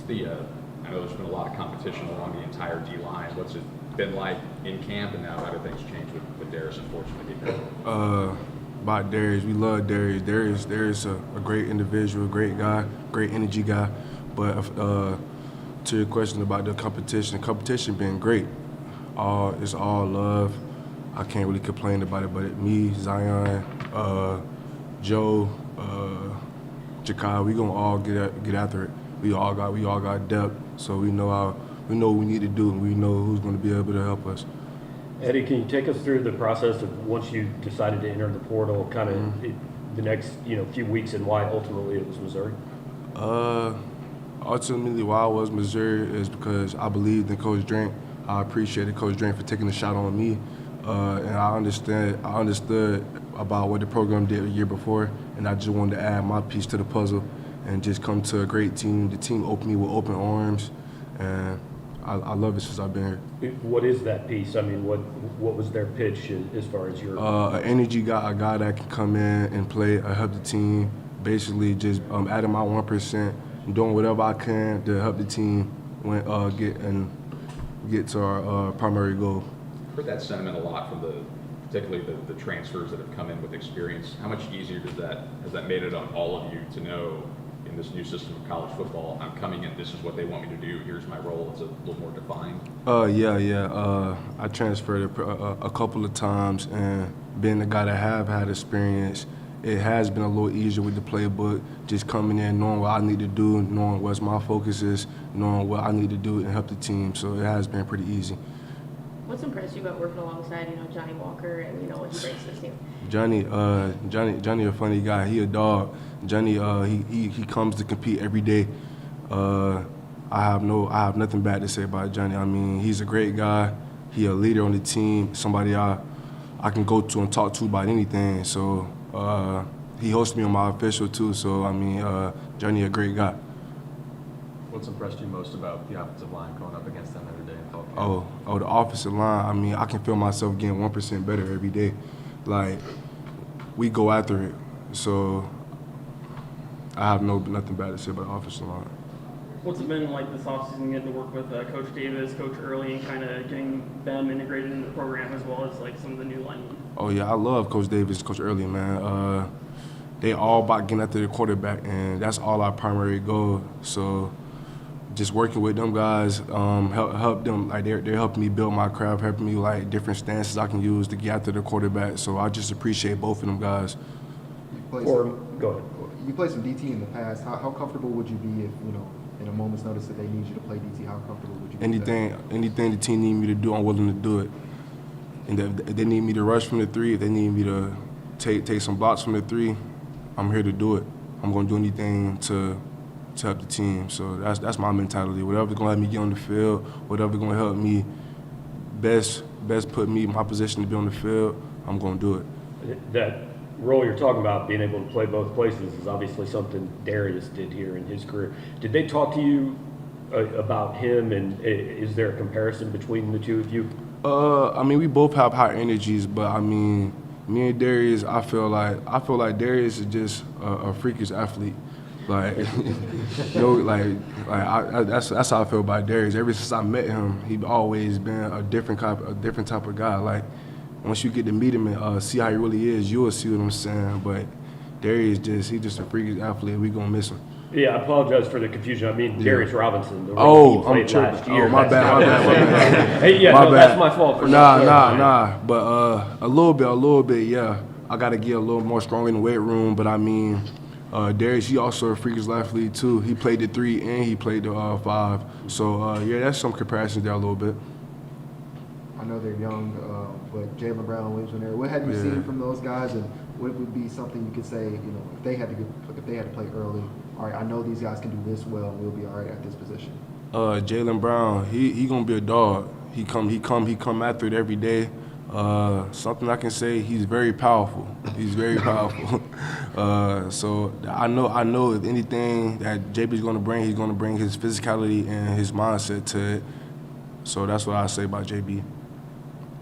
I know there's been a lot of competition along the entire D-line. What's it been like in camp, and now how do things change with Darius, unfortunately, being hurt? About Darius, we love Darius. Darius a great individual, great guy, great energy guy. But to your question about the competition been great. It's all love. I can't really complain about it. But me, Zion, Joe, Jakai, we gonna all get after it. We all got depth, so we know what we need to do, and we know who's going to be able to help us. Eddie, can you take us through the process of once you decided to enter the portal, kind of the next few weeks, and why ultimately it was Missouri? Ultimately, why I was Missouri is because I believed in Coach Drink. I appreciated Coach Drink for taking a shot on me, and I understood about what the program did a year before, and I just wanted to add my piece to the puzzle and just come to a great team. The team opened me with open arms, and I love it since I've been here. What is that piece? I mean, what was their pitch as far as your? An energy guy, a guy that can come in and play, help the team. Basically, just adding my 1%, doing whatever I can to help the team get to our primary goal. I've heard that sentiment a lot from particularly the transfers that have come in with experience. How much easier has that made it on all of you to know, in this new system of college football, I'm coming in, this is what they want me to do, here's my role, it's a little more defined? Yeah. I transferred a couple of times, and being the guy that have had experience, it has been a little easier with the playbook, just coming in, knowing what I need to do, knowing what my focus is, knowing what I need to do and help the team. So it has been pretty easy. What's impressed you about working alongside, Johnny Walker and, what he brings to this team? Johnny a funny guy. He a dog. Johnny, he comes to compete every day. I have nothing bad to say about Johnny. I mean, he's a great guy. He a leader on the team, somebody I can go to and talk to about anything. So he hosts me on my official too. So I mean, Johnny a great guy. What's impressed you most about the offensive line going up against them every day in fall camp? Oh, the offensive line. I mean, I can feel myself getting 1% better every day. Like, we go after it. So I have nothing bad to say about the offensive line. What's it been like this offseason getting to work with Coach Davis, Coach Early, and kind of getting them integrated into the program as well as like some of the new linemen? Oh yeah, I love Coach Davis, Coach Early, man. They all about getting after the quarterback, and that's all our primary goal. So just working with them guys, help them. Like they're helping me build my craft, helping me like different stances I can use to get after the quarterback. So I just appreciate both of them guys. Go ahead. You played some DT in the past. How comfortable would you be if, in a moment's notice that they need you to play DT? How comfortable would you be? Anything the team need me to do, I'm willing to do it. And if they need me to rush from the 3, if they need me to take some blocks from the 3, I'm here to do it. I'm going to do anything to help the team. So that's my mentality. Whatever's going to let me get on the field, whatever's going to help me best put me in my position to be on the field, I'm going to do it. That role you're talking about, being able to play both places, is obviously something Darius did here in his career. Did they talk to you about him, and is there a comparison between the two of you? I mean, we both have high energies, but I mean, me and Darius, I feel like Darius is just a freakish athlete. Like, that's how I feel about Darius. Ever since I met him, he's always been a different type of guy. Like, once you get to meet him and see how he really is, you'll see what I'm saying. But Darius he's just a freakish athlete. We gonna miss him. Yeah, I apologize for the confusion. I mean, Jarus Robinson, the Oh, he played I'm last year. Oh, my bad. Hey, yeah, My no, bad. that's my fault. Nah. But a little bit, yeah. I got to get a little more strong in the weight room. But I mean, Darius, he also a freakish athlete too. He played the 3 and he played the 5. So yeah, that's some comparisons there a little bit. I know they're young, but Jaylen Brown, Williams, there. What have you seen from those guys, and what would be something you could say, if they had to play early? All right, I know these guys can do this well, and we'll be all right at this position. Jaylen Brown, he gonna be a dog. He come after it every day. Something I can say, he's very powerful. He's very powerful. So I know if anything that JB's gonna bring, he's gonna bring his physicality and his mindset to it. So that's what I say about JB.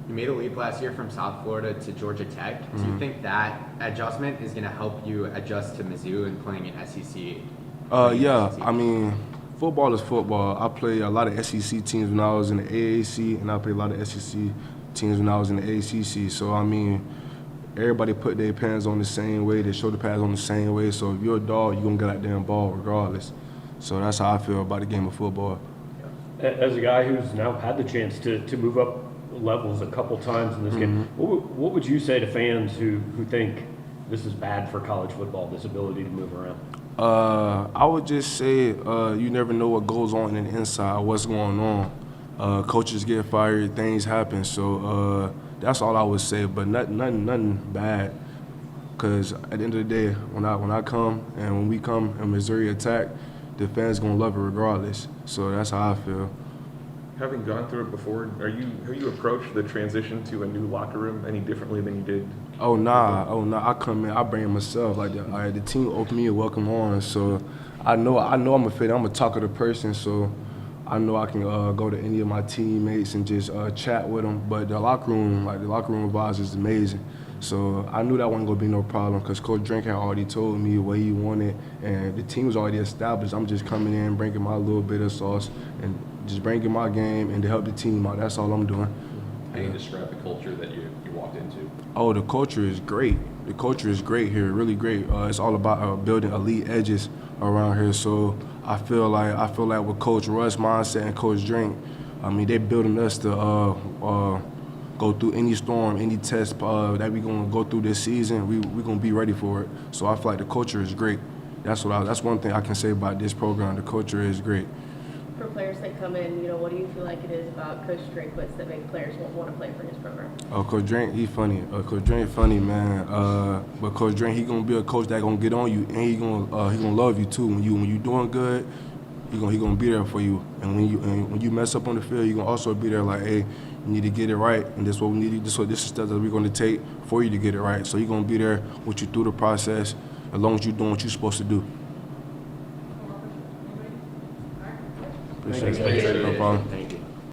You made a leap last year from South Florida to Georgia Tech. Do you think that adjustment is going to help you adjust to Mizzou and playing in SEC? Yeah, I mean, Football is football. I played a lot of SEC teams when I was in the AAC, and I played a lot of SEC teams when I was in the ACC. So, I mean, everybody put their pants on the same way. They show the pads on the same way. So, if you're a dog, you're going to get out there and ball regardless. So, that's how I feel about the game of football. As a guy who's now had the chance to move up levels a couple times in this game, what would you say to fans who think this is bad for college football, this ability to move around? I would just say you never know what goes on in the inside, what's going on. Coaches get fired, things happen. So that's all I would say, but nothing bad. Because at the end of the day, when I come and when we come and Missouri attack, the fans gonna love it regardless. So that's how I feel. Having gone through it before, have you approached the transition to a new locker room any differently than you did? Oh nah. I come in, I bring it myself. Like the team open me a welcome on. So I know I'm a fit. I'm a talkative person. So I know I can go to any of my teammates and just chat with them. But the locker room vibes is amazing. So I knew that wasn't gonna be no problem because Coach Drink had already told me what he wanted, and the team was already established. I'm just coming in, bringing my little bit of sauce, and just bringing my game and to help the team out. That's all I'm doing. How do you describe the culture that you walked into? Oh, the culture is great. The culture is great here, really great. It's all about building elite edges around here. So I feel like with Coach Russ' mindset and Coach Drink, I mean, they're building us to go through any storm, any test that we're gonna go through this season. We're gonna be ready for it. So I feel like the culture is great. That's one thing I can say about this program. The culture is great. For players that come in, what do you feel like it is about Coach Drinkwitz that make players want to play for his program? Oh, Coach Drink, he funny. Coach Drink funny, man. But Coach Drink, he gonna be a coach that gonna get on you, and he gonna love you too. When you doing good, he gonna be there for you. And when you mess up on the field, he gonna also be there like, hey, you need to get it right, and this is what we need. This is steps that we're gonna take for you to get it right. So he gonna be there with you through the process, as long as you're doing what you're supposed to do. Appreciate it. No problem.